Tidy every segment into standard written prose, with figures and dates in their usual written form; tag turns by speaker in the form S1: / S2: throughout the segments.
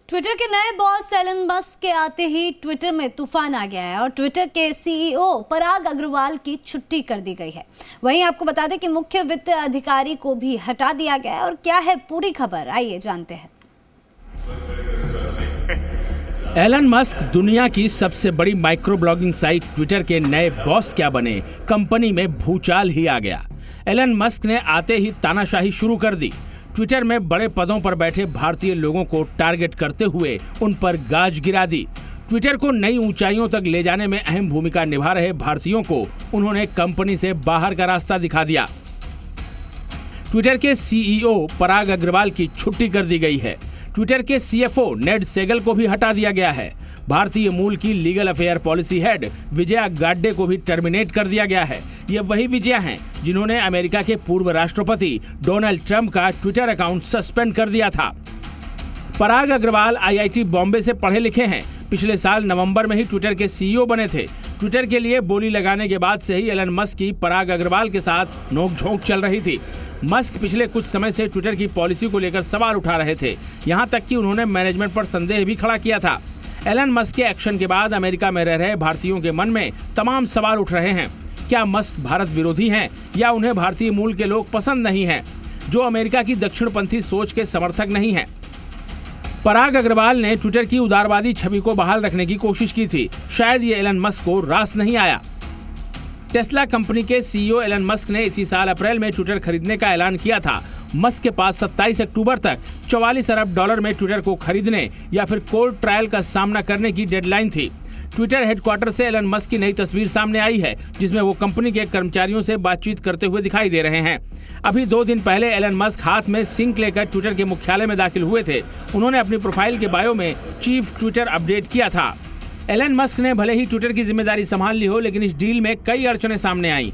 S1: Twitter के नए boss Elon Musk के आते ही ट्विटर में तूफान आ गया है और ट्विटर के सीईओ पराग अग्रवाल की छुट्टी कर दी गई है। वहीं आपको बता दें कि मुख्य वित्त अधिकारी को भी हटा दिया गया है। और क्या है पूरी खबर, आइए जानते हैं।
S2: एलन मस्क दुनिया की सबसे बड़ी माइक्रो ब्लॉगिंग साइट ट्विटर के नए बॉस क्या बने, कंपनी में भूचाल ही आ गया। एलन मस्क ने आते ही तानाशाही शुरू कर दी। ट्विटर में बड़े पदों पर बैठे भारतीय लोगों को टारगेट करते हुए उन पर गाज गिरा दी। ट्विटर को नई ऊंचाइयों तक ले जाने में अहम भूमिका निभा रहे भारतीयों को उन्होंने कंपनी से बाहर का रास्ता दिखा दिया। ट्विटर के सीईओ पराग अग्रवाल की छुट्टी कर दी गई है। ट्विटर के सीएफओ नेड सेगल को भी हटा दिया गया है। भारतीय मूल की legal affair policy head Vijaya Gadde को भी टर्मिनेट कर दिया गया है। ये वही विजया हैं जिन्होंने अमेरिका के पूर्व राष्ट्रपति डोनाल्ड ट्रंप का ट्विटर अकाउंट सस्पेंड कर दिया था। पराग अग्रवाल आईआईटी बॉम्बे से पढ़े लिखे हैं। पिछले साल नवंबर में ही ट्विटर के सीईओ बने थे। ट्विटर के लिए बोली लगाने के बाद से ही एलन मस्क की पराग अग्रवाल के साथ नोकझोंक चल रही थी। मस्क पिछले कुछ समय से ट्विटर की पॉलिसी को लेकर सवाल उठा रहे थे। यहाँ तक कि उन्होंने मैनेजमेंट पर संदेह भी खड़ा किया था। एलन मस्क के एक्शन के बाद अमेरिका में रह रहे भारतीयों के मन में तमाम सवाल उठ रहे हैं। क्या मस्क भारत विरोधी हैं या उन्हें भारतीय मूल के लोग पसंद नहीं हैं, जो अमेरिका की दक्षिणपंथी सोच के समर्थक नहीं हैं? पराग अग्रवाल ने ट्विटर की उदारवादी छवि को बहाल रखने की कोशिश की थी। शायद ये एलन मस्क को रास नहीं आया। टेस्ला कंपनी के सीईओ एलन मस्क ने इसी साल अप्रैल में ट्विटर खरीदने का ऐलान किया था। मस्क के पास 27 अक्टूबर तक $44 अरब में ट्विटर को खरीदने या फिर कोर्ट ट्रायल का सामना करने की डेडलाइन थी। ट्विटर हेडक्वार्टर से एलन मस्क की नई तस्वीर सामने आई है, जिसमें वो कंपनी के कर्मचारियों से बातचीत करते हुए दिखाई दे रहे हैं। अभी 2 दिन पहले एलन मस्क हाथ में सिंक लेकर ट्विटर के मुख्यालय में दाखिल हुए थे। उन्होंने अपनी प्रोफाइल के बायो में चीफ ट्विटर अपडेट किया था। एलन मस्क ने भले ही ट्विटर की जिम्मेदारी संभाल ली हो, लेकिन इस डील में कई अड़चनें सामने आई।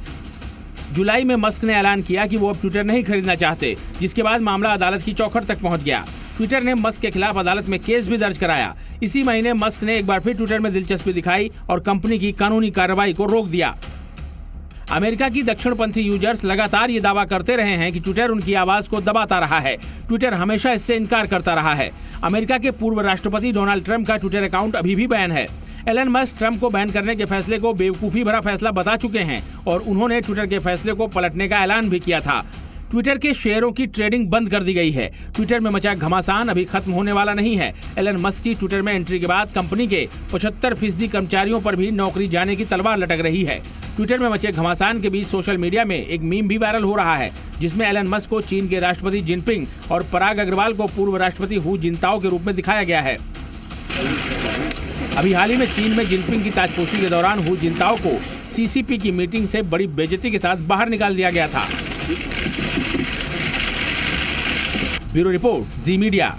S2: जुलाई में मस्क ने ऐलान किया कि वो अब ट्विटर नहीं खरीदना चाहते, जिसके बाद मामला अदालत की चौखट तक पहुंच गया। ट्विटर ने मस्क के खिलाफ अदालत में केस भी दर्ज कराया। इसी महीने मस्क ने एक बार फिर ट्विटर में दिलचस्पी दिखाई और कंपनी की कानूनी कार्रवाई को रोक दिया। अमेरिका की दक्षिणपंथी यूजर्स लगातार ये दावा करते रहे हैं कि ट्विटर उनकी आवाज को दबाता रहा है। ट्विटर हमेशा इससे इनकार करता रहा है। अमेरिका के पूर्व राष्ट्रपति डोनाल्ड ट्रंप का ट्विटर अकाउंट अभी भी बैन है। एलन मस्क ट्रंप को बैन करने के फैसले को बेवकूफी भरा फैसला बता चुके हैं और उन्होंने ट्विटर के फैसले को पलटने का ऐलान भी किया था। ट्विटर के शेयरों की ट्रेडिंग बंद कर दी गई है। ट्विटर में मचा घमासान अभी खत्म होने वाला नहीं है। एलन मस्क की ट्विटर में एंट्री के बाद कंपनी के 75% कर्मचारियों पर भी नौकरी जाने की तलवार लटक रही है। ट्विटर में मचे घमासान के बीच सोशल मीडिया में एक मीम भी वायरल हो रहा है, जिसमें एलन मस्क को चीन के राष्ट्रपति जिनपिंग और पराग अग्रवाल को पूर्व राष्ट्रपति हू जिनताओ के रूप में दिखाया गया है। अभी हाल ही में चीन में जिनपिंग की ताजपोशी के दौरान हू जिनताओ को सीसीपी की मीटिंग से बड़ी बेइज्जती के साथ बाहर निकाल दिया गया था। ब्यूरो रिपोर्ट, जी मीडिया।